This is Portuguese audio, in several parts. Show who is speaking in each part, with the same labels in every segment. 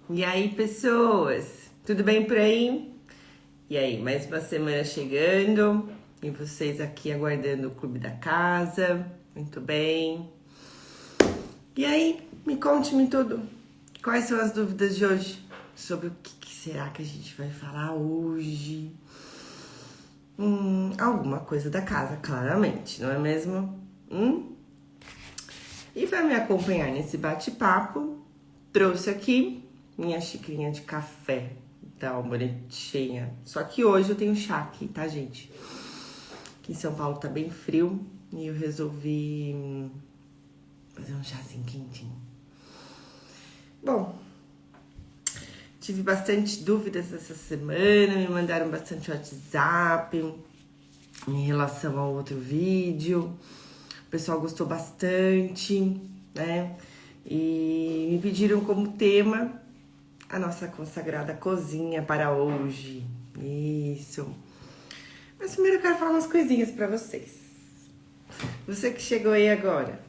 Speaker 1: E aí, pessoas? Tudo bem por aí? E aí, mais uma semana chegando e vocês aqui aguardando o Clube da Casa. Muito bem. E aí, me conte-me tudo. Quais são as dúvidas de hoje? Sobre o que será que a gente vai falar hoje? Alguma coisa da casa, claramente, não é mesmo? E para me acompanhar nesse bate-papo, trouxe aqui minha xicrinha de café da bonitinha. Só que hoje eu tenho chá aqui, tá, gente? Aqui em São Paulo tá bem frio e eu resolvi fazer um chazinho quentinho. Bom, tive bastante dúvidas essa semana, me mandaram bastante WhatsApp em relação ao outro vídeo. O pessoal gostou bastante, né? E me pediram como tema a nossa consagrada cozinha para hoje. Isso. Mas primeiro eu quero falar umas coisinhas pra vocês. Você que chegou aí agora,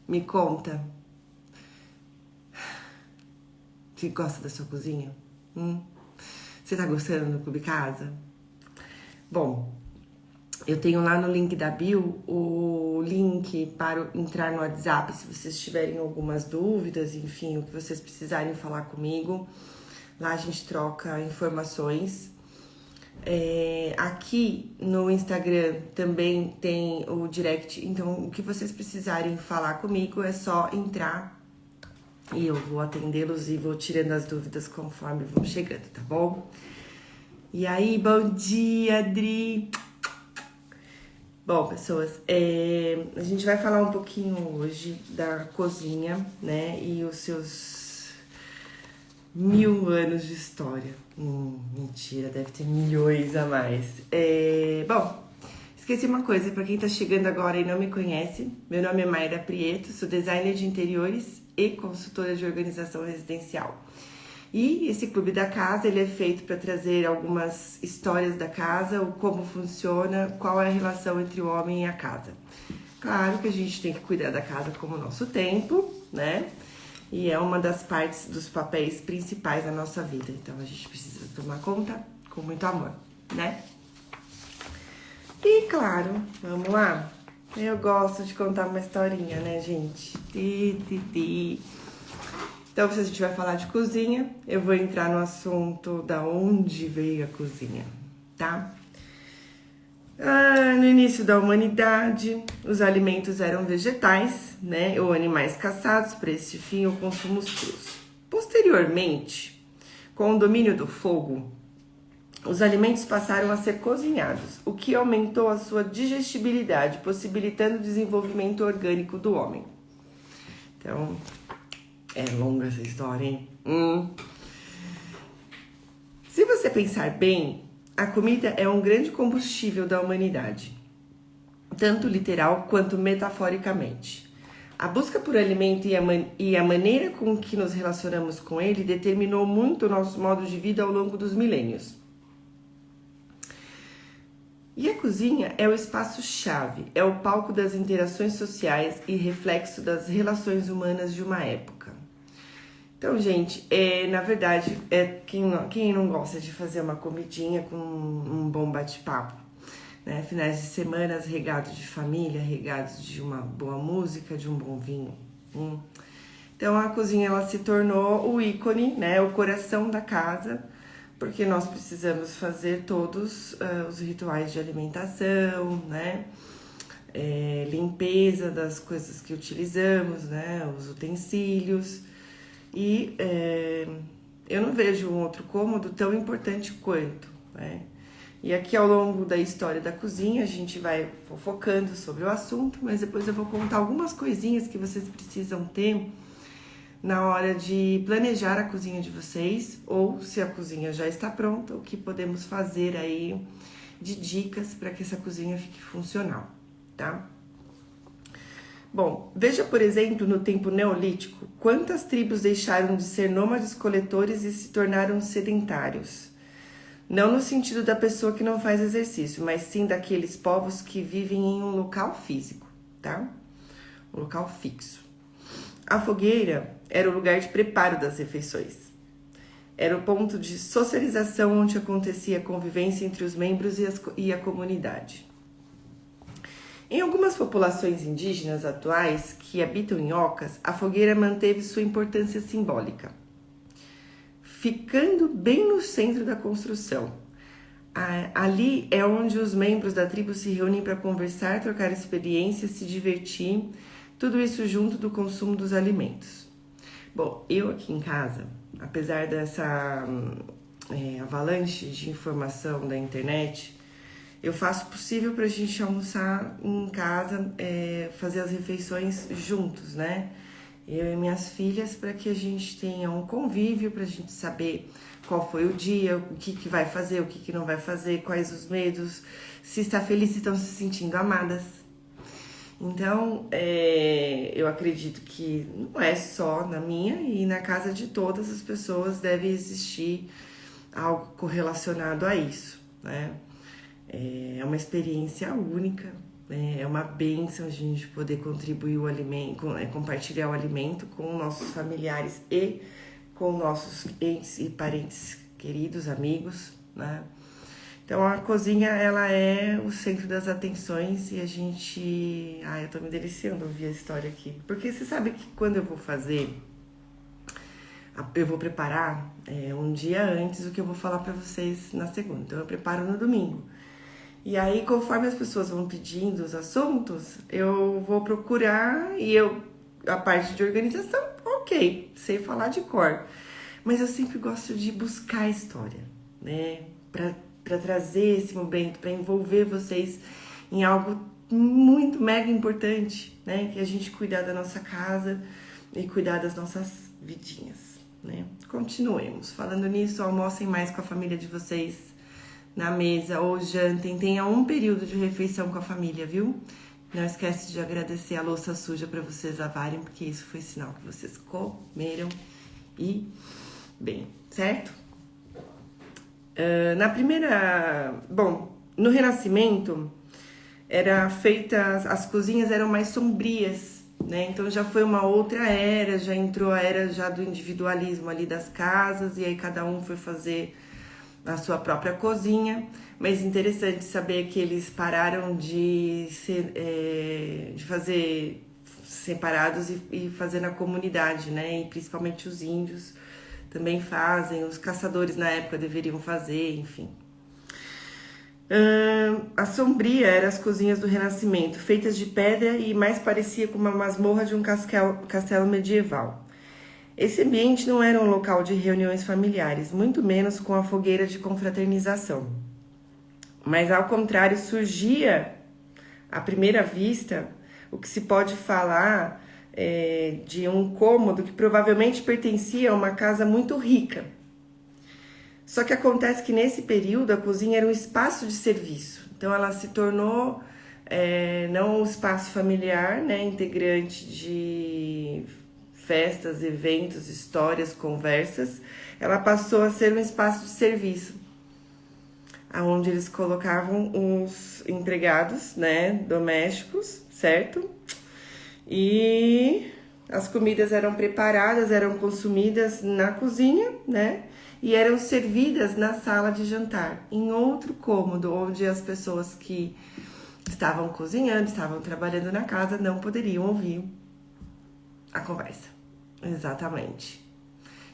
Speaker 1: me conta. Você gosta da sua cozinha? Você tá gostando do Clube Casa? Bom, eu tenho lá no link da bio o link para entrar no WhatsApp se vocês tiverem algumas dúvidas, enfim, o que vocês precisarem falar comigo. Lá a gente troca informações. Aqui no Instagram também tem o direct, então o que vocês precisarem falar comigo é só entrar e eu vou atendê-los e vou tirando as dúvidas conforme vão chegando, tá bom? E aí, bom dia, Adri! Bom, pessoas, a gente vai falar um pouquinho hoje da cozinha, né? E os seus 1000 anos de história. Mentira, deve ter milhões a mais. Bom, esqueci uma coisa, pra quem tá chegando agora e não me conhece, meu nome é Mayra Prieto, sou designer de interiores e consultora de organização residencial. E esse Clube da Casa, ele é feito para trazer algumas histórias da casa, o como funciona, qual é a relação entre o homem e a casa. Claro que a gente tem que cuidar da casa como o nosso tempo, né? E é uma das partes dos papéis principais da nossa vida. Então a gente precisa tomar conta com muito amor, né? E claro, vamos lá? Eu gosto de contar uma historinha, né, gente? Então, se a gente vai falar de cozinha, eu vou entrar no assunto da onde veio a cozinha, tá? No início da humanidade, os alimentos eram vegetais, né? Ou animais caçados para esse fim ou consumos crus. Posteriormente, com o domínio do fogo, os alimentos passaram a ser cozinhados, o que aumentou a sua digestibilidade, possibilitando o desenvolvimento orgânico do homem. Então, é longa essa história, hein? Se você pensar bem, a comida é um grande combustível da humanidade, tanto literal quanto metaforicamente. A busca por alimento e a maneira com que nos relacionamos com ele determinou muito o nosso modo de vida ao longo dos milênios. E a cozinha é o espaço-chave, é o palco das interações sociais e reflexo das relações humanas de uma época. Então, gente, na verdade, quem não gosta de fazer uma comidinha com um bom bate-papo, né? Finais de semana regados de família, regados de uma boa música, de um bom vinho. Então, a cozinha ela se tornou o ícone, né? O coração da casa, porque nós precisamos fazer todos os rituais de alimentação, né? Limpeza das coisas que utilizamos, né? Os utensílios. E eu não vejo um outro cômodo tão importante quanto, né? E aqui ao longo da história da cozinha a gente vai fofocando sobre o assunto, mas depois eu vou contar algumas coisinhas que vocês precisam ter na hora de planejar a cozinha de vocês, ou se a cozinha já está pronta, o que podemos fazer aí de dicas para que essa cozinha fique funcional, tá? Bom, veja, por exemplo, no tempo neolítico, quantas tribos deixaram de ser nômades coletores e se tornaram sedentários. Não no sentido da pessoa que não faz exercício, mas sim daqueles povos que vivem em um local físico, tá? Um local fixo. A fogueira era o lugar de preparo das refeições. Era o ponto de socialização onde acontecia a convivência entre os membros e a comunidade. Em algumas populações indígenas atuais que habitam em ocas, a fogueira manteve sua importância simbólica, ficando bem no centro da construção. Ali é onde os membros da tribo se reúnem para conversar, trocar experiências, se divertir, tudo isso junto do consumo dos alimentos. Bom, eu aqui em casa, apesar dessa avalanche de informação da internet, eu faço o possível para a gente almoçar em casa, fazer as refeições juntos, né? Eu e minhas filhas, para que a gente tenha um convívio, para a gente saber qual foi o dia, o que vai fazer, o que não vai fazer, quais os medos, se está feliz, se estão se sentindo amadas. Então, eu acredito que não é só na minha e na casa de todas as pessoas deve existir algo correlacionado a isso, né? É uma experiência única, né? É uma bênção a gente poder contribuir o alimento, compartilhar o alimento com nossos familiares e com nossos entes e parentes queridos, amigos, né? Então a cozinha, ela é o centro das atenções e a gente... eu tô me deliciando ouvir a história aqui. Porque você sabe que quando eu vou fazer, eu vou preparar um dia antes o que eu vou falar pra vocês na segunda. Então eu preparo no domingo. E aí, conforme as pessoas vão pedindo os assuntos, eu vou procurar e a parte de organização, ok, sei falar de cor. Mas eu sempre gosto de buscar a história, né? Para trazer esse momento, para envolver vocês em algo muito mega importante, né? Que a gente cuidar da nossa casa e cuidar das nossas vidinhas, né? Continuemos. Falando nisso, almocem mais com a família de vocês na mesa ou jantem, tenha um período de refeição com a família, viu? Não esquece de agradecer a louça suja para vocês lavarem, porque isso foi sinal que vocês comeram e bem, certo? No Renascimento as cozinhas eram mais sombrias, né? Então já foi uma outra era, já entrou a era já do individualismo ali das casas e aí cada um foi fazer a sua própria cozinha, mas interessante saber que eles pararam de fazer separados e fazer na comunidade, né? E principalmente os índios também fazem, os caçadores na época deveriam fazer, enfim. A sombria eram as cozinhas do Renascimento, feitas de pedra e mais parecia com uma masmorra de um castelo medieval. Esse ambiente não era um local de reuniões familiares, muito menos com a fogueira de confraternização. Mas, ao contrário, surgia, à primeira vista, o que se pode falar de um cômodo que provavelmente pertencia a uma casa muito rica. Só que acontece que, nesse período, a cozinha era um espaço de serviço. Então, ela se tornou não um espaço familiar, né, integrante de festas, eventos, histórias, conversas, ela passou a ser um espaço de serviço, onde eles colocavam os empregados, né, domésticos, certo? E as comidas eram preparadas, eram consumidas na cozinha, né? E eram servidas na sala de jantar, em outro cômodo, onde as pessoas que estavam cozinhando, estavam trabalhando na casa, não poderiam ouvir a conversa. Exatamente.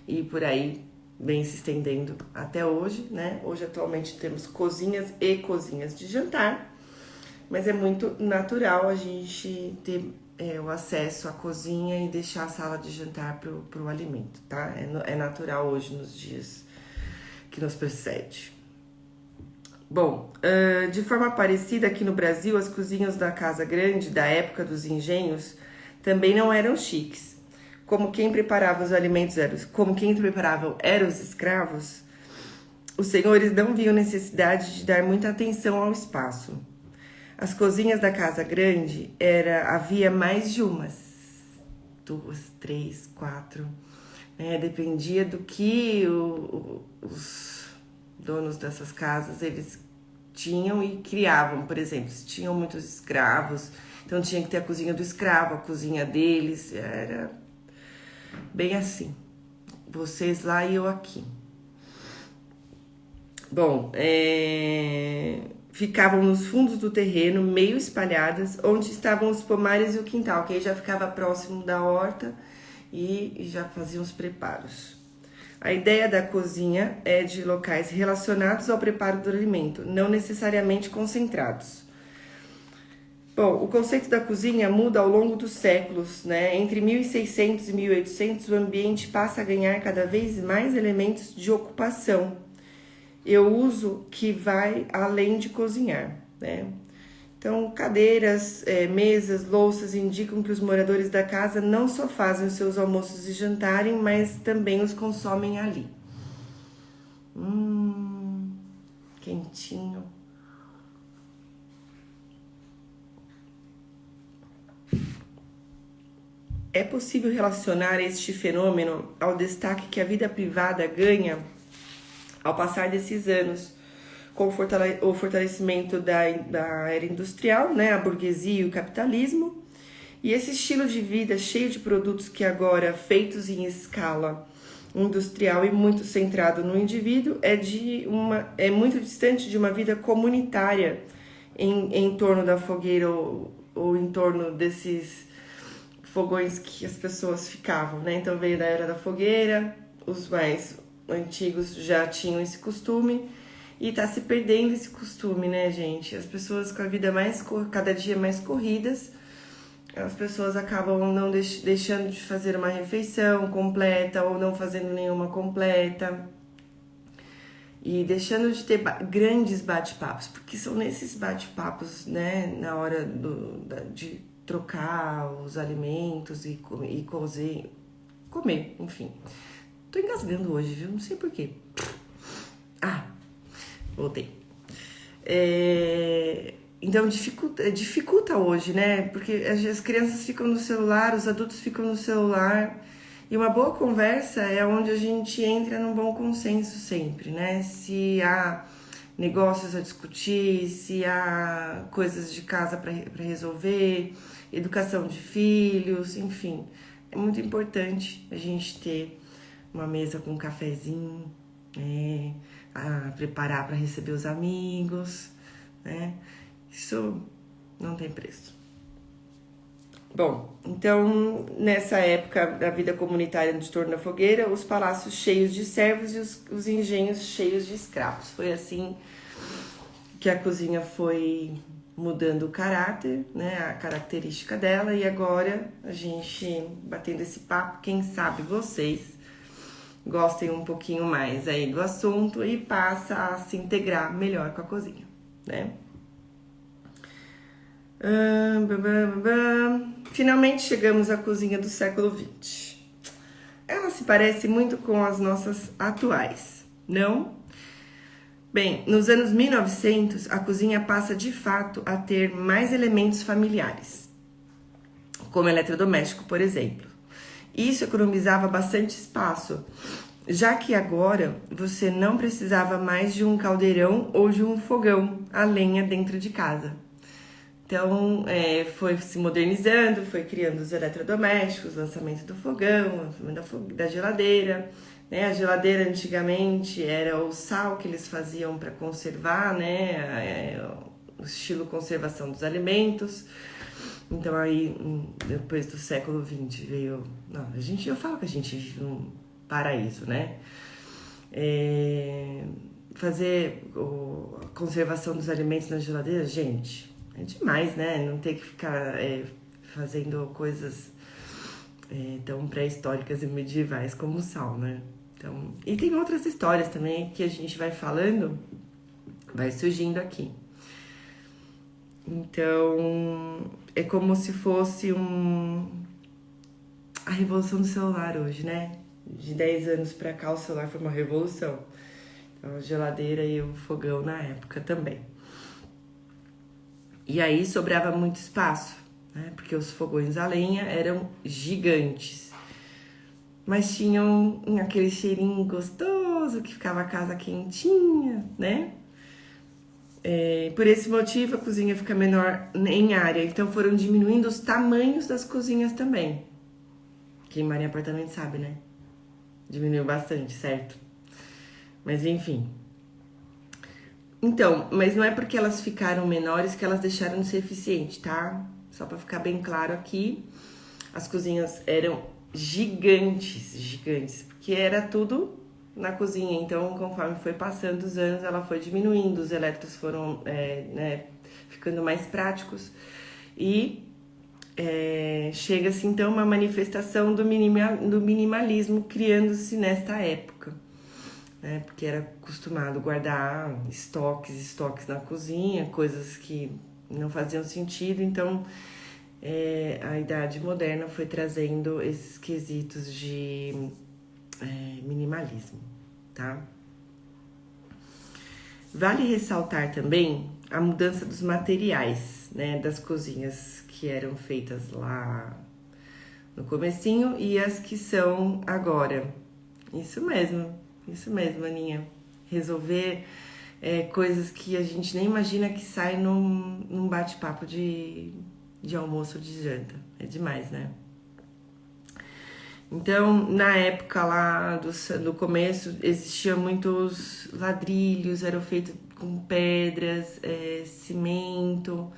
Speaker 1: E por aí vem se estendendo até hoje, né? Hoje, atualmente, temos cozinhas e cozinhas de jantar, mas é muito natural a gente ter o acesso à cozinha e deixar a sala de jantar pro alimento, tá? É natural hoje, nos dias que nos precede. Bom, de forma parecida aqui no Brasil, as cozinhas da Casa Grande, da época dos engenhos, também não eram chiques. Como quem preparava os alimentos eram os escravos, os senhores não viam necessidade de dar muita atenção ao espaço. As cozinhas da Casa Grande havia mais de umas, 2, 3, 4, né? Dependia do que os donos dessas casas eles tinham e criavam. Por exemplo, se tinham muitos escravos, então tinha que ter a cozinha do escravo, a cozinha deles, Bem assim. Vocês lá e eu aqui. Bom, ficavam nos fundos do terreno, meio espalhadas, onde estavam os pomares e o quintal, que aí já ficava próximo da horta e já faziam os preparos. A ideia da cozinha é de locais relacionados ao preparo do alimento, não necessariamente concentrados. Bom, o conceito da cozinha muda ao longo dos séculos, né? Entre 1600 e 1800, o ambiente passa a ganhar cada vez mais elementos de ocupação. Eu uso que vai além de cozinhar, né? Então, cadeiras, mesas, louças indicam que os moradores da casa não só fazem os seus almoços e jantarem, mas também os consomem ali. Quentinho. É possível relacionar este fenômeno ao destaque que a vida privada ganha ao passar desses anos, com o fortalecimento da era industrial, né, a burguesia e o capitalismo, e esse estilo de vida cheio de produtos que agora, feitos em escala industrial e muito centrado no indivíduo, é muito distante de uma vida comunitária em torno da fogueira ou em torno desses fogões que as pessoas ficavam, né? Então veio da era da fogueira, os mais antigos já tinham esse costume e tá se perdendo esse costume, né, gente? As pessoas com a vida cada dia mais corridas, as pessoas acabam não deixando de fazer uma refeição completa ou não fazendo nenhuma completa e deixando de ter grandes bate-papos, porque são nesses bate-papos, né, na hora de trocar os alimentos e comer, enfim. Tô engasgando hoje, viu? Não sei porquê. Voltei. Então dificulta hoje, né? Porque as crianças ficam no celular, os adultos ficam no celular. E uma boa conversa é onde a gente entra num bom consenso sempre, né? Se há negócios a discutir, se há coisas de casa para resolver, educação de filhos, enfim. É muito importante a gente ter uma mesa com um cafezinho, a preparar para receber os amigos, né? Isso não tem preço. Bom, então, nessa época da vida comunitária de torno da fogueira, os palácios cheios de servos e os engenhos cheios de escravos. Foi assim que a cozinha foi mudando o caráter, né, a característica dela, e agora a gente batendo esse papo, quem sabe vocês gostem um pouquinho mais aí do assunto e passa a se integrar melhor com a cozinha, né? Finalmente chegamos à cozinha do século XX. Ela se parece muito com as nossas atuais, não? Bem, nos anos 1900, a cozinha passa de fato a ter mais elementos familiares, como eletrodoméstico, por exemplo. Isso economizava bastante espaço, já que agora você não precisava mais de um caldeirão ou de um fogão a lenha dentro de casa. Então, foi se modernizando, foi criando os eletrodomésticos, lançamento do fogão, lançamento da geladeira, né? A geladeira antigamente era o sal que eles faziam para conservar, né? O estilo conservação dos alimentos. Então aí, depois do século XX veio... Não, eu falo que a gente vive num paraíso, né? Fazer a conservação dos alimentos na geladeira, gente... É demais, né? Não ter que ficar fazendo coisas tão pré-históricas e medievais como o sal, né? Então, e tem outras histórias também que a gente vai falando, vai surgindo aqui. Então, é como se fosse a revolução do celular hoje, né? De 10 anos pra cá o celular foi uma revolução. Então, a geladeira e o fogão na época também. E aí sobrava muito espaço, né? Porque os fogões a lenha eram gigantes. Mas tinham aquele cheirinho gostoso que ficava a casa quentinha, né? Por esse motivo a cozinha fica menor em área. Então foram diminuindo os tamanhos das cozinhas também. Quem mora em apartamento sabe, né? Diminuiu bastante, certo? Mas enfim. Então, mas não é porque elas ficaram menores que elas deixaram de ser eficientes, tá? Só pra ficar bem claro aqui, as cozinhas eram gigantes, porque era tudo na cozinha. Então, conforme foi passando os anos, ela foi diminuindo, os elétricos foram ficando mais práticos e chega-se então uma manifestação do minimalismo criando-se nesta época, né? Porque era acostumado guardar estoques na cozinha, coisas que não faziam sentido, então a Idade Moderna foi trazendo esses quesitos de minimalismo, tá? Vale ressaltar também a mudança dos materiais, né, das cozinhas que eram feitas lá no comecinho e as que são agora. Isso mesmo, Aninha. Resolver coisas que a gente nem imagina que sai num bate-papo de almoço ou de janta. É demais, né? Então, na época lá do começo, existiam muitos ladrilhos, eram feitos com pedras, cimento.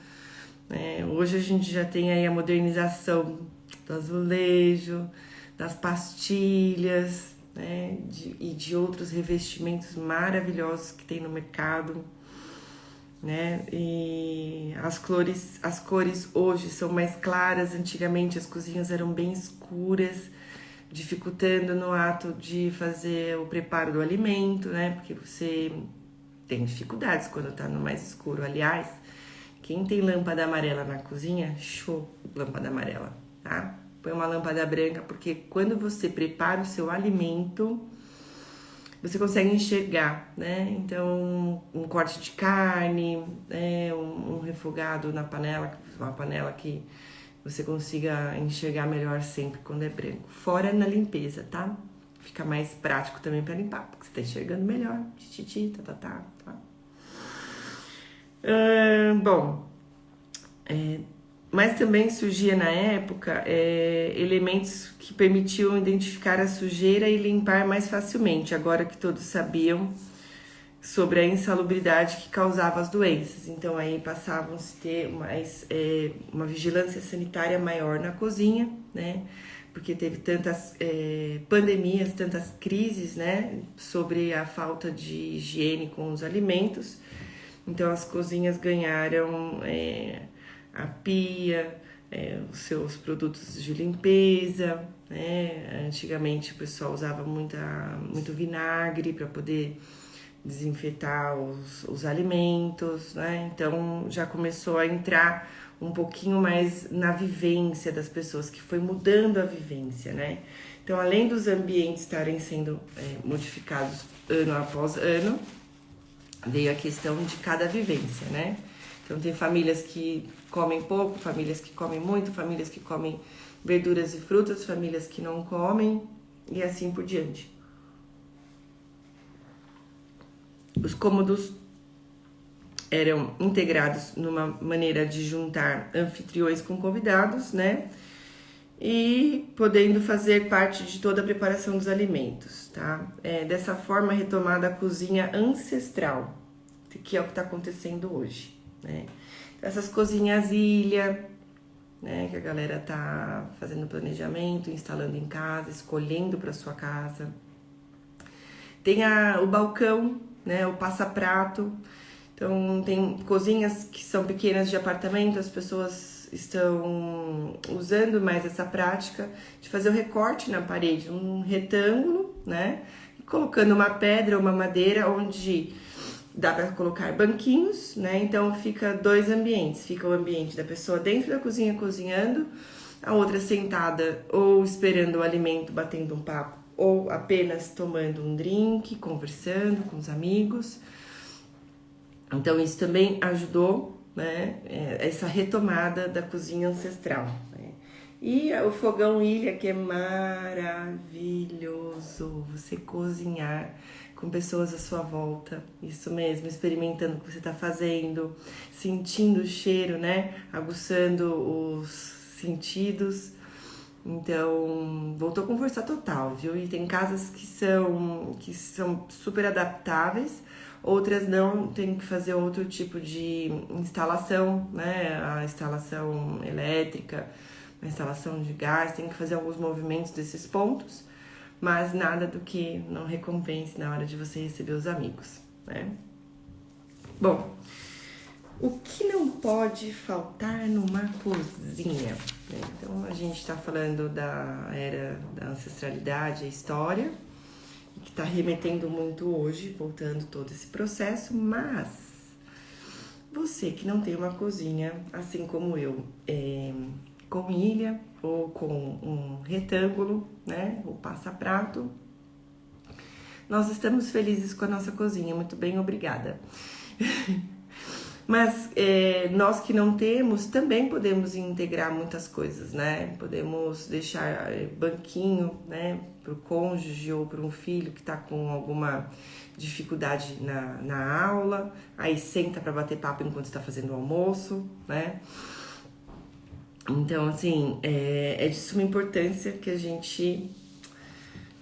Speaker 1: Hoje a gente já tem aí a modernização do azulejo, das pastilhas, né? E de outros revestimentos maravilhosos que tem no mercado, né? E as cores hoje são mais claras. Antigamente as cozinhas eram bem escuras, dificultando no ato de fazer o preparo do alimento, né? Porque você tem dificuldades quando tá no mais escuro. Aliás, quem tem lâmpada amarela na cozinha, show, lâmpada amarela, tá? Põe uma lâmpada branca, porque quando você prepara o seu alimento, você consegue enxergar, né? Então, um corte de carne, um refogado na panela, uma panela que você consiga enxergar melhor sempre quando é branco. Fora na limpeza, tá? Fica mais prático também para limpar, porque você tá enxergando melhor. Tá. Mas também surgia na época elementos que permitiam identificar a sujeira e limpar mais facilmente, agora que todos sabiam sobre a insalubridade que causava as doenças. Então aí passavam-se a ter uma vigilância sanitária maior na cozinha, né? Porque teve tantas pandemias, tantas crises, né? Sobre a falta de higiene com os alimentos. Então as cozinhas ganharam a pia, os seus produtos de limpeza, né? Antigamente o pessoal usava muito vinagre para poder desinfetar os alimentos, né? Então já começou a entrar um pouquinho mais na vivência das pessoas, que foi mudando a vivência, né? Então, além dos ambientes estarem sendo modificados ano após ano, veio a questão de cada vivência, né? Então, tem famílias que comem pouco, famílias que comem muito, famílias que comem verduras e frutas, famílias que não comem e assim por diante. Os cômodos eram integrados numa maneira de juntar anfitriões com convidados, né? E podendo fazer parte de toda a preparação dos alimentos, tá? Dessa forma, retomada a cozinha ancestral, que é o que está acontecendo hoje, né? Essas cozinhas ilha, né? Que a galera tá fazendo planejamento, instalando em casa, escolhendo para sua casa. Tem o balcão, né? O passa-prato. Então, tem cozinhas que são pequenas de apartamento, as pessoas estão usando mais essa prática de fazer o recorte na parede, um retângulo, né? E colocando uma pedra ou uma madeira onde dá para colocar banquinhos, né? Então fica dois ambientes, fica o ambiente da pessoa dentro da cozinha cozinhando, a outra sentada ou esperando o alimento, batendo um papo, ou apenas tomando um drink, conversando com os amigos. Então isso também ajudou, né, essa retomada da cozinha ancestral, né? E o fogão ilha, que é maravilhoso, você cozinhar com pessoas à sua volta, isso mesmo, experimentando o que você está fazendo, sentindo o cheiro, né, aguçando os sentidos, Então, voltou com força total, viu? E tem casas que são super adaptáveis, outras não, tem que fazer outro tipo de instalação, né? A instalação elétrica, a instalação de gás, tem que fazer alguns movimentos desses pontos, mas nada do que não recompense na hora de você receber os amigos, né? Bom, o que não pode faltar numa cozinha? Então, a gente está falando da era da ancestralidade, a história, que está remetendo muito hoje, voltando todo esse processo, mas você que não tem uma cozinha, assim como eu, com ilha ou com um retângulo, né, ou passa-prato, nós estamos felizes com a nossa cozinha, muito bem, obrigada. Mas nós que não temos, também podemos integrar muitas coisas, né? Podemos deixar banquinho, né? Para o cônjuge ou para um filho que está com alguma dificuldade na aula. Aí senta para bater papo enquanto está fazendo o almoço, né? Então, assim, é de suma importância que a gente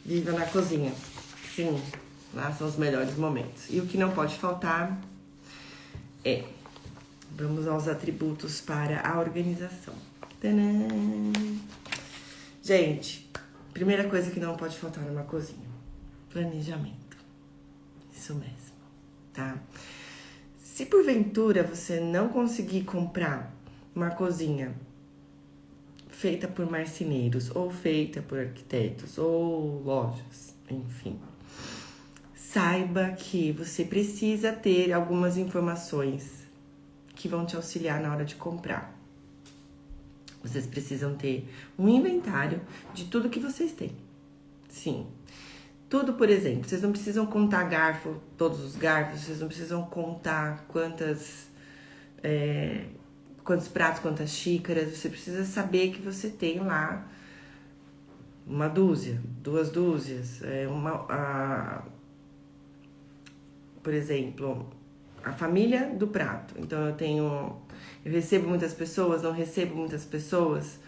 Speaker 1: viva na cozinha. Sim, lá são os melhores momentos. E o que não pode faltar vamos aos atributos para a organização. Tadã! Gente, primeira coisa que não pode faltar numa cozinha: planejamento. Isso mesmo, tá? Se porventura você não conseguir comprar uma cozinha feita por marceneiros, ou feita por arquitetos, ou lojas, enfim, saiba que você precisa ter algumas informações que vão te auxiliar na hora de comprar. Vocês precisam ter um inventário de tudo que vocês têm. Sim. Tudo, por exemplo, vocês não precisam contar garfo, todos os garfos, vocês não precisam contar quantos pratos, quantas xícaras, você precisa saber que você tem lá uma dúzia, 2 dúzias, por exemplo, a família do prato. Então eu recebo muitas pessoas, não recebo muitas pessoas.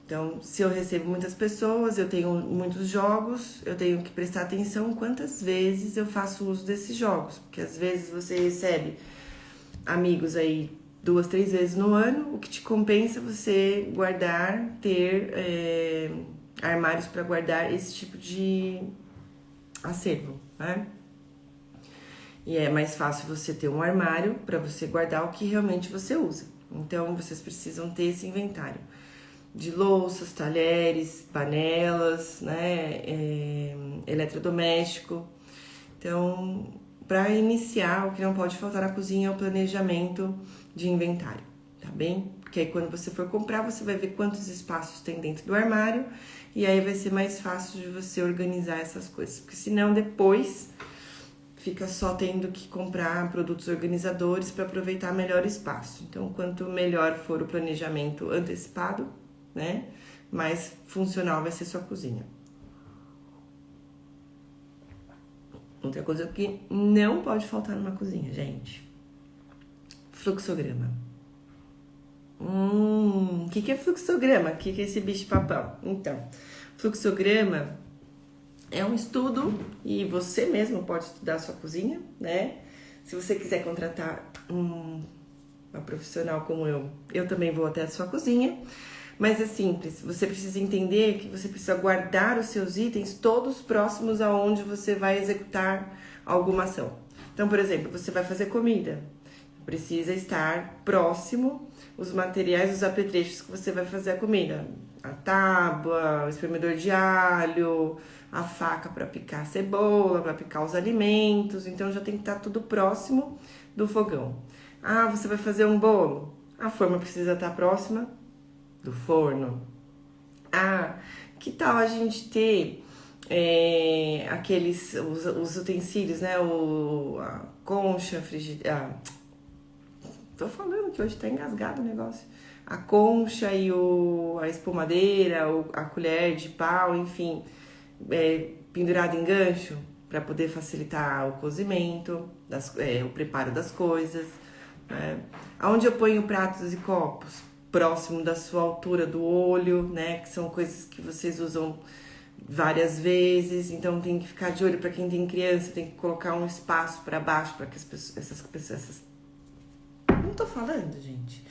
Speaker 1: Então, se eu recebo muitas pessoas, eu tenho muitos jogos, eu tenho que prestar atenção quantas vezes eu faço uso desses jogos. Porque às vezes você recebe amigos aí 2, 3 vezes no ano, o que te compensa você ter armários para guardar esse tipo de acervo, né? E é mais fácil você ter um armário para você guardar o que realmente você usa. Então, vocês precisam ter esse inventário de louças, talheres, panelas, né, eletrodoméstico. Então, para iniciar, o que não pode faltar na cozinha é o planejamento de inventário, tá bem? Porque aí quando você for comprar, você vai ver quantos espaços tem dentro do armário e aí vai ser mais fácil de você organizar essas coisas. Porque senão depois fica só tendo que comprar produtos organizadores para aproveitar melhor o espaço. Então, quanto melhor for o planejamento antecipado, né, mais funcional vai ser sua cozinha. Outra coisa que não pode faltar numa cozinha, gente: fluxograma. O que é fluxograma? O que é esse bicho-papão? Então, fluxograma é um estudo e você mesmo pode estudar a sua cozinha, né? Se você quiser contratar uma profissional como eu também vou até a sua cozinha. Mas é simples, você precisa entender que você precisa guardar os seus itens todos próximos aonde você vai executar alguma ação. Então, por exemplo, você vai fazer comida, precisa estar próximo os materiais, os apetrechos que você vai fazer a comida. A tábua, o espremedor de alho, a faca para picar a cebola, para picar os alimentos. Então, já tem que estar tudo próximo do fogão. Ah, você vai fazer um bolo? A forma precisa estar próxima do forno. Ah, que tal a gente ter os utensílios, né? A concha, frigideira. Tô falando que hoje tá engasgado o negócio. A concha e a espumadeira, a colher de pau, enfim, pendurado em gancho para poder facilitar o cozimento, o preparo das coisas. Né? Aonde eu ponho pratos e copos? próximo da sua altura do olho, né? Que são coisas que vocês usam várias vezes, então tem que ficar de olho. Para quem tem criança, tem que colocar um espaço para baixo para que essas pessoas não tô falando, gente,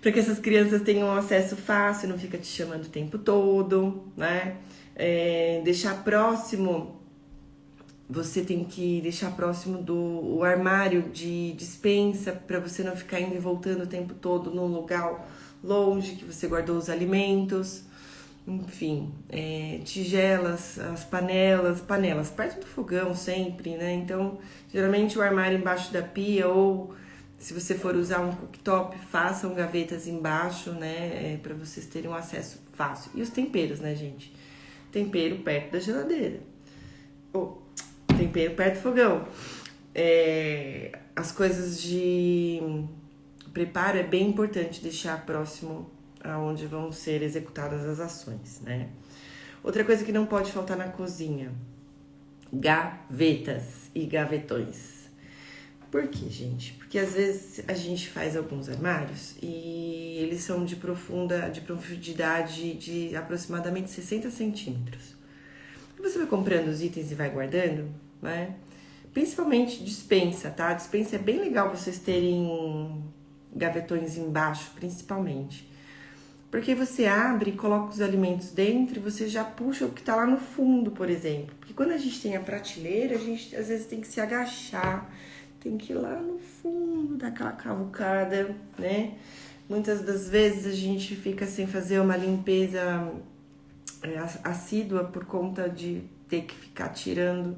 Speaker 1: para que essas crianças tenham acesso fácil, não fica te chamando o tempo todo, né? Deixar próximo, você tem que deixar próximo do armário de despensa para você não ficar indo e voltando o tempo todo num lugar longe que você guardou os alimentos. Enfim, tigelas, as panelas perto do fogão sempre, né? Então, geralmente o armário embaixo da pia, ou se você for usar um cooktop, façam gavetas embaixo, né? Para vocês terem um acesso fácil. E os temperos, né, gente? Tempero perto da geladeira. Ou tempero perto do fogão. As coisas de preparo é bem importante deixar próximo aonde vão ser executadas as ações, né? Outra coisa que não pode faltar na cozinha: gavetas e gavetões. Por quê, gente? Porque às vezes a gente faz alguns armários e eles são de profundidade de aproximadamente 60 centímetros. Você vai comprando os itens e vai guardando, né? Principalmente despensa, tá? Despensa é bem legal vocês terem gavetões embaixo, principalmente. Porque você abre e coloca os alimentos dentro e você já puxa o que tá lá no fundo, por exemplo. Porque quando a gente tem a prateleira, a gente às vezes tem que se agachar, tem que ir lá no fundo, dar aquela cavucada, né? Muitas das vezes a gente fica sem fazer uma limpeza assídua por conta de ter que ficar tirando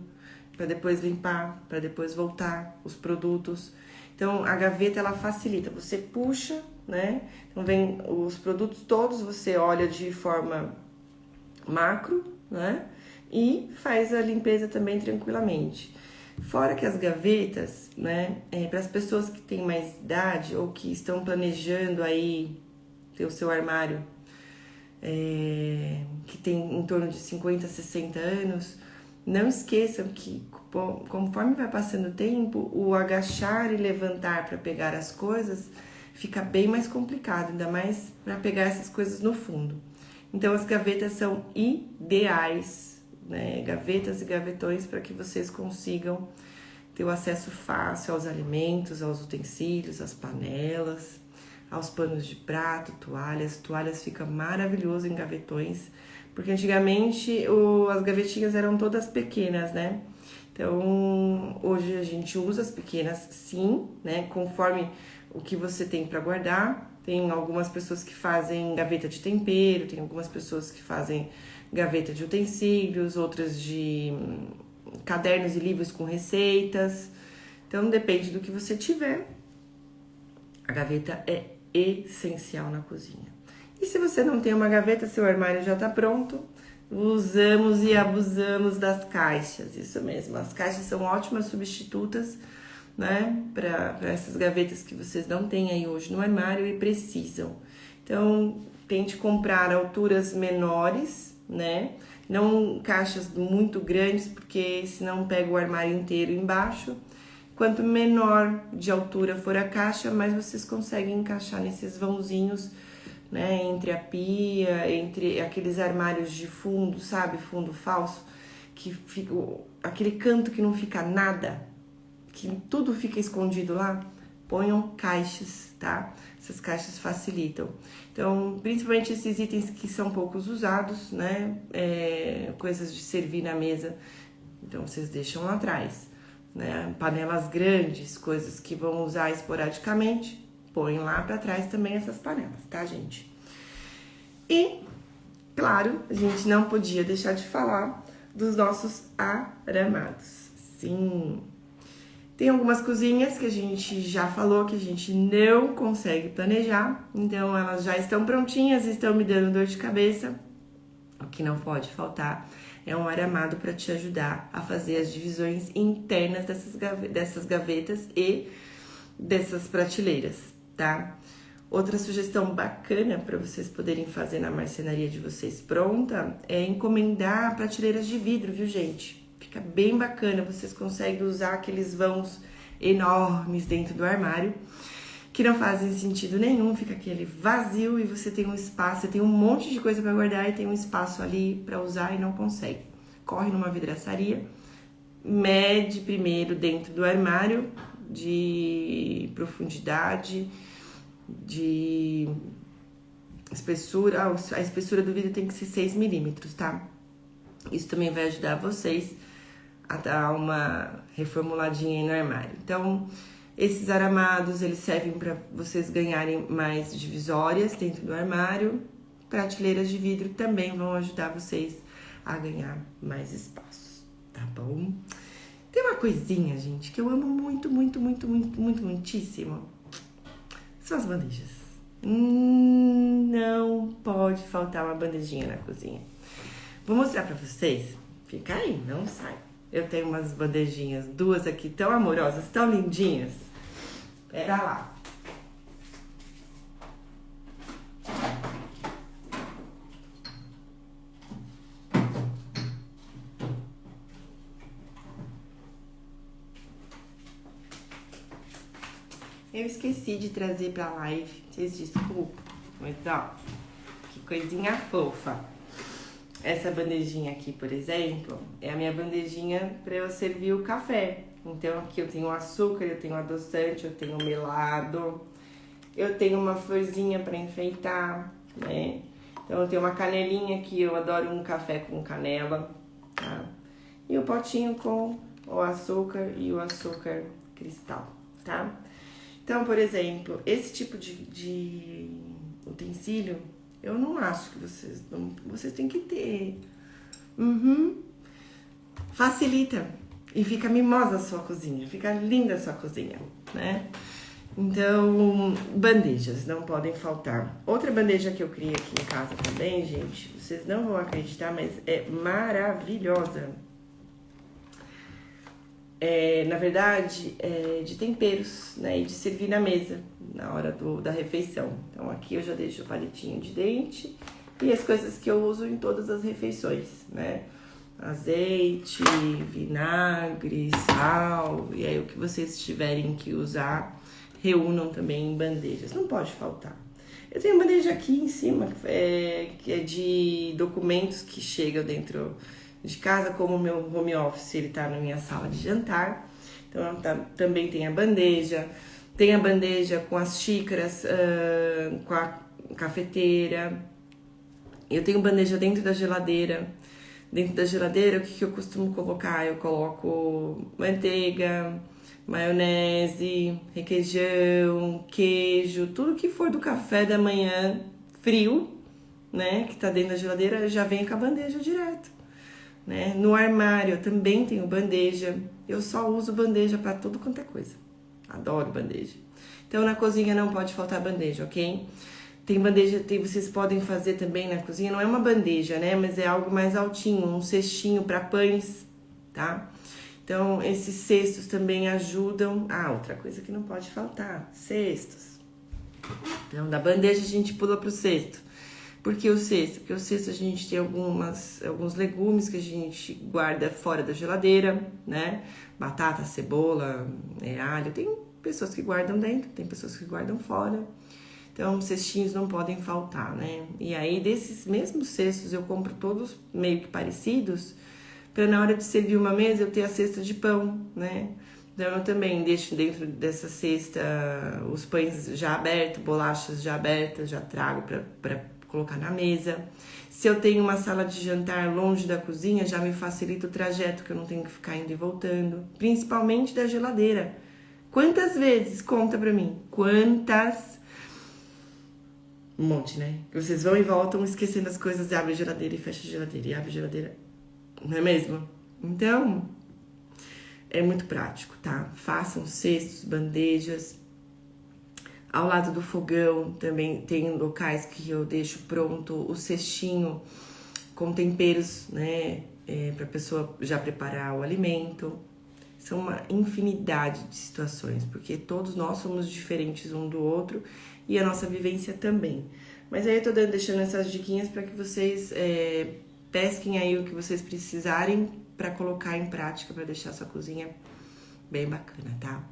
Speaker 1: para depois limpar, para depois voltar os produtos. Então, a gaveta, ela facilita. Você puxa, né? Então, vem os produtos todos, você olha de forma macro, né? E faz a limpeza também tranquilamente. Fora que as gavetas, né? Para as pessoas que têm mais idade ou que estão planejando aí ter o seu armário, que tem em torno de 50, 60 anos, não esqueçam que conforme vai passando o tempo, o agachar e levantar para pegar as coisas fica bem mais complicado, ainda mais para pegar essas coisas no fundo. Então as gavetas são ideais, né? Gavetas e gavetões para que vocês consigam ter o acesso fácil aos alimentos, aos utensílios, às panelas, aos panos de prato, toalhas. Toalhas fica maravilhoso em gavetões, porque antigamente as gavetinhas eram todas pequenas, né? Então, hoje a gente usa as pequenas, sim, né? Conforme o que você tem para guardar. Tem algumas pessoas que fazem gaveta de tempero, tem algumas pessoas que fazem gaveta de utensílios, outras de cadernos e livros com receitas. Então, depende do que você tiver. A gaveta é essencial na cozinha. E se você não tem uma gaveta, seu armário já tá pronto. Usamos e abusamos das caixas, isso mesmo. As caixas são ótimas substitutas, né, para essas gavetas que vocês não têm aí hoje no armário e precisam. Então, tente comprar alturas menores, né? Não caixas muito grandes, porque senão pega o armário inteiro embaixo. Quanto menor de altura for a caixa, mais vocês conseguem encaixar nesses vãozinhos, né, entre a pia, entre aqueles armários de fundo, sabe, fundo falso, que fica aquele canto que não fica nada, que tudo fica escondido lá. Ponham caixas, tá? Essas caixas facilitam. Então, principalmente esses itens que são poucos usados, né, coisas de servir na mesa, então vocês deixam lá atrás, né? Panelas grandes, coisas que vão usar esporadicamente, põe lá para trás também essas panelas, tá, gente? E, claro, a gente não podia deixar de falar dos nossos aramados. Sim, tem algumas cozinhas que a gente já falou que a gente não consegue planejar, então elas já estão prontinhas, estão me dando dor de cabeça. O que não pode faltar é um aramado para te ajudar a fazer as divisões internas dessas gavetas e dessas prateleiras, tá? Outra sugestão bacana para vocês poderem fazer na marcenaria de vocês pronta é encomendar prateleiras de vidro, viu, gente? Fica bem bacana, vocês conseguem usar aqueles vãos enormes dentro do armário que não fazem sentido nenhum, fica aquele vazio e você tem um espaço, você tem um monte de coisa para guardar e tem um espaço ali para usar e não consegue. Corre numa vidraçaria, mede primeiro dentro do armário de profundidade, de espessura, a espessura do vidro tem que ser 6 milímetros, tá? Isso também vai ajudar vocês a dar uma reformuladinha aí no armário. Então, esses aramados, eles servem para vocês ganharem mais divisórias dentro do armário. Prateleiras de vidro também vão ajudar vocês a ganhar mais espaço, tá bom? Tem uma coisinha, gente, que eu amo muito, muitíssimo. São as bandejas. Não pode faltar uma bandejinha na cozinha. Vou mostrar pra vocês. Fica aí, não sai. Eu tenho umas bandejinhas, duas aqui tão amorosas, tão lindinhas. Pera lá. Eu esqueci de trazer pra live, vocês desculpem, mas ó, que coisinha fofa. Essa bandejinha aqui, por exemplo, é a minha bandejinha para eu servir o café. Então aqui eu tenho açúcar, eu tenho adoçante, eu tenho melado, eu tenho uma florzinha para enfeitar, né? Então eu tenho uma canelinha aqui, eu adoro um café com canela, tá? E o potinho com o açúcar e o açúcar cristal, tá? Então, por exemplo, esse tipo de utensílio, eu não acho que vocês têm que ter. Facilita. E fica mimosa a sua cozinha, fica linda a sua cozinha, né? Então, bandejas não podem faltar. Outra bandeja que eu criei aqui em casa também, gente, vocês não vão acreditar, mas é maravilhosa. Na verdade, é de temperos, né? E de servir na mesa, na hora da refeição. Então, aqui eu já deixo o palitinho de dente e as coisas que eu uso em todas as refeições, né? Azeite, vinagre, sal, e aí o que vocês tiverem que usar, reúnam também em bandejas. Não pode faltar. Eu tenho uma bandeja aqui em cima, que é de documentos que chegam dentro de casa, como o meu home office, ele tá na minha sala de jantar. Então, também tem a bandeja com as xícaras, com a cafeteira. Eu tenho bandeja dentro da geladeira. Dentro da geladeira, o que eu costumo colocar? Eu coloco manteiga, maionese, requeijão, queijo, tudo que for do café da manhã frio, né, que tá dentro da geladeira, já vem com a bandeja direto, né? No armário eu também tenho bandeja, eu só uso bandeja para tudo quanto é coisa. Adoro bandeja. Então na cozinha não pode faltar bandeja, ok? Tem bandeja, vocês podem fazer também na cozinha, não é uma bandeja, né? Mas é algo mais altinho, um cestinho para pães, tá? Então, esses cestos também ajudam. Ah, outra coisa que não pode faltar, cestos. Então, da bandeja a gente pula pro cesto. Por que o cesto? Porque o cesto a gente tem alguns legumes que a gente guarda fora da geladeira, né? Batata, cebola, alho. Tem pessoas que guardam dentro, tem pessoas que guardam fora. Então, cestinhos não podem faltar, né? E aí, desses mesmos cestos, eu compro todos meio que parecidos, para na hora de servir uma mesa eu ter a cesta de pão, né? Então, eu também deixo dentro dessa cesta os pães já abertos, bolachas já abertas, já trago para colocar na mesa. Se eu tenho uma sala de jantar longe da cozinha, já me facilita o trajeto, que eu não tenho que ficar indo e voltando. Principalmente da geladeira. Quantas vezes? Conta pra mim. Quantas? Um monte, né? Vocês vão e voltam esquecendo as coisas, abre a geladeira e fecha a geladeira, e abre a geladeira. Não é mesmo? Então, é muito prático, tá? Façam cestos, bandejas. Ao lado do fogão também tem locais que eu deixo pronto o cestinho com temperos, né? Pra pessoa já preparar o alimento. São uma infinidade de situações, porque todos nós somos diferentes um do outro e a nossa vivência também. Mas aí eu tô deixando essas diquinhas para que vocês pesquem aí o que vocês precisarem para colocar em prática, para deixar a sua cozinha bem bacana, tá?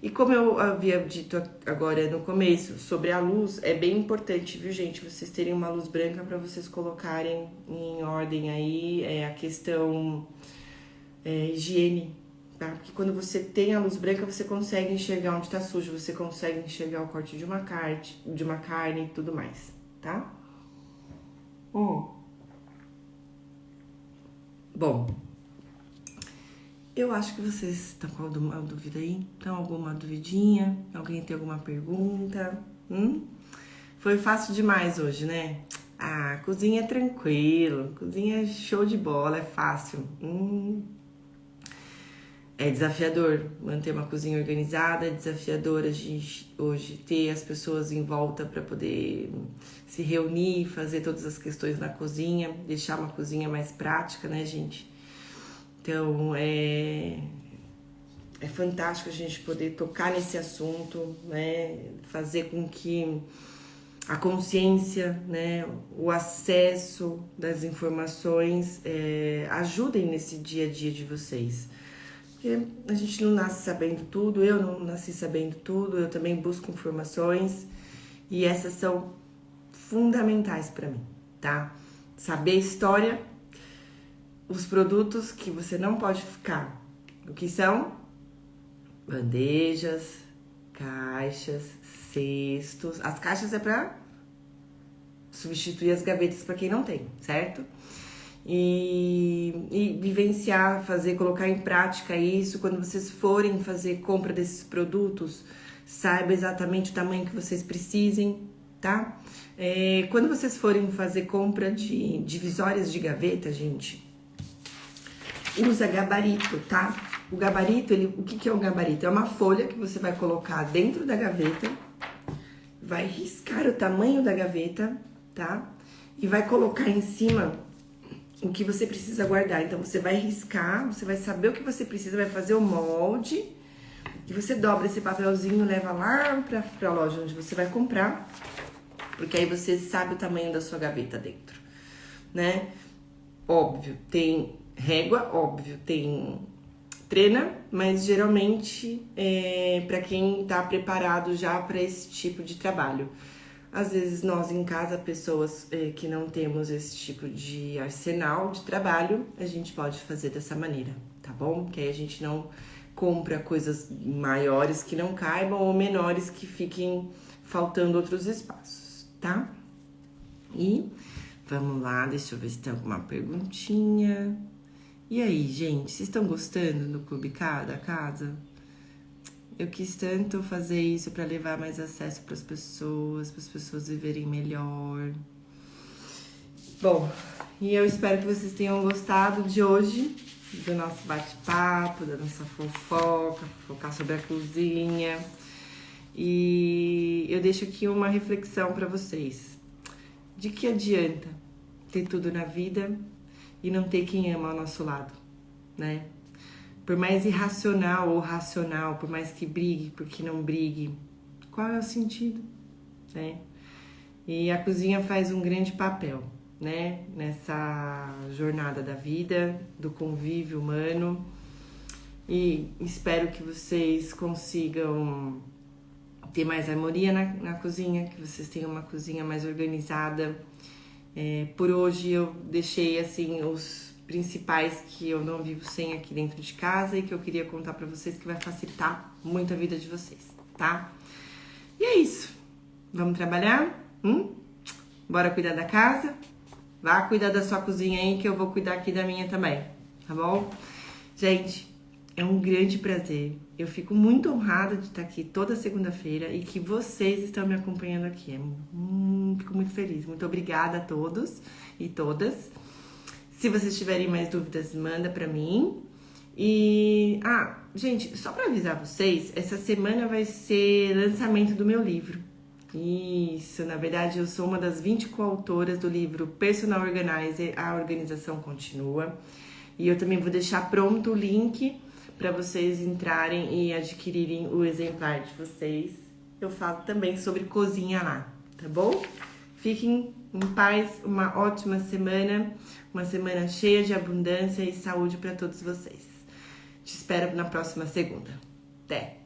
Speaker 1: E como eu havia dito agora no começo, sobre a luz, é bem importante, viu, gente? Vocês terem uma luz branca para vocês colocarem em ordem aí a questão higiene, tá? Porque quando você tem a luz branca, você consegue enxergar onde tá sujo, você consegue enxergar o corte de uma carne e tudo mais, tá? Bom, eu acho que vocês estão com alguma dúvida aí? Então, alguma duvidinha? Alguém tem alguma pergunta? Foi fácil demais hoje, né? Ah, cozinha é tranquilo, cozinha é show de bola, é fácil. É desafiador manter uma cozinha organizada, é desafiador a gente hoje ter as pessoas em volta para poder se reunir, fazer todas as questões na cozinha, deixar uma cozinha mais prática, né, gente? Então, é fantástico a gente poder tocar nesse assunto, né? Fazer com que a consciência, né? O acesso das informações ajudem nesse dia a dia de vocês. Porque a gente não nasce sabendo tudo, eu não nasci sabendo tudo, eu também busco informações e essas são fundamentais para mim, tá? Saber a história, os produtos que você não pode ficar, o que são? Bandejas, caixas, cestos. As caixas é para substituir as gavetas para quem não tem, certo? E vivenciar, colocar em prática isso. Quando vocês forem fazer compra desses produtos, saiba exatamente o tamanho que vocês precisem, tá? Quando vocês forem fazer compra de divisórias de gaveta, gente, usa gabarito, tá? O gabarito, o que é o gabarito? É uma folha que você vai colocar dentro da gaveta, vai riscar o tamanho da gaveta, tá? E vai colocar em cima o que você precisa guardar. Então, você vai riscar, você vai saber o que você precisa, vai fazer o molde, e você dobra esse papelzinho, leva lá pra loja onde você vai comprar, porque aí você sabe o tamanho da sua gaveta dentro, né? Óbvio, tem régua, óbvio, tem trena, mas geralmente para quem tá preparado já para esse tipo de trabalho. Às vezes nós em casa, pessoas que não temos esse tipo de arsenal de trabalho, a gente pode fazer dessa maneira, tá bom? Que aí a gente não compra coisas maiores que não caibam ou menores que fiquem faltando outros espaços, tá? E vamos lá, deixa eu ver se tem alguma perguntinha. E aí, gente, vocês estão gostando do Clube da Casa? Eu quis tanto fazer isso para levar mais acesso para as pessoas viverem melhor. Bom, e eu espero que vocês tenham gostado de hoje, do nosso bate-papo, da nossa fofocar sobre a cozinha. E eu deixo aqui uma reflexão para vocês. De que adianta ter tudo na vida e não ter quem ama ao nosso lado, né? Por mais irracional ou racional, por mais que brigue, porque não brigue, qual é o sentido, né? E a cozinha faz um grande papel, né? Nessa jornada da vida, do convívio humano. E espero que vocês consigam ter mais harmonia na cozinha, que vocês tenham uma cozinha mais organizada. Por hoje eu deixei assim os principais que eu não vivo sem aqui dentro de casa e que eu queria contar pra vocês, que vai facilitar muito a vida de vocês, tá? E é isso. Vamos trabalhar? Bora cuidar da casa? Vá cuidar da sua cozinha aí, que eu vou cuidar aqui da minha também, tá bom? Gente, é um grande prazer. Eu fico muito honrada de estar aqui toda segunda-feira e que vocês estão me acompanhando aqui. Fico muito feliz. Muito obrigada a todos e todas. Se vocês tiverem mais dúvidas, manda pra mim. E, gente, só pra avisar vocês, essa semana vai ser lançamento do meu livro. Isso, na verdade, eu sou uma das 20 coautoras do livro Personal Organizer, A Organização Continua. E eu também vou deixar pronto o link para vocês entrarem e adquirirem o exemplar de vocês. Eu falo também sobre cozinha lá, tá bom? Fiquem em paz, uma ótima semana, uma semana cheia de abundância e saúde para todos vocês. Te espero na próxima segunda. Até!